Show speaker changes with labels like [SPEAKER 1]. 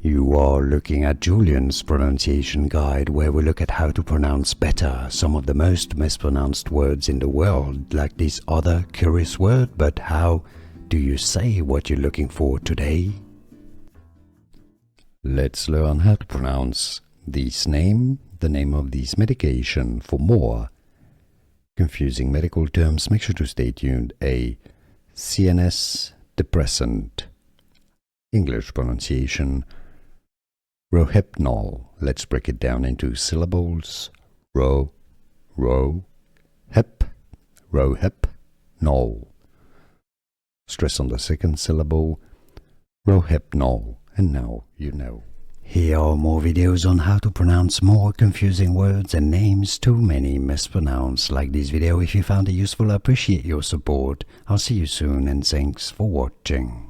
[SPEAKER 1] You are looking at Julian's pronunciation guide, where we look at how to pronounce better some of the most mispronounced words in the world, like this other curious word. But how do you say what you're looking for today? Let's learn how to pronounce this name, the name of this medication. For more confusing medical terms, make sure to stay tuned. A CNS depressant. English pronunciation: Rohypnol. Let's break it down into syllables. Rohypnol. Stress on the second syllable. Rohypnol. And now you know. Here are more videos on how to pronounce more confusing words and names too many mispronounced. Like this video if you found it useful. I appreciate your support. I'll see you soon and thanks for watching.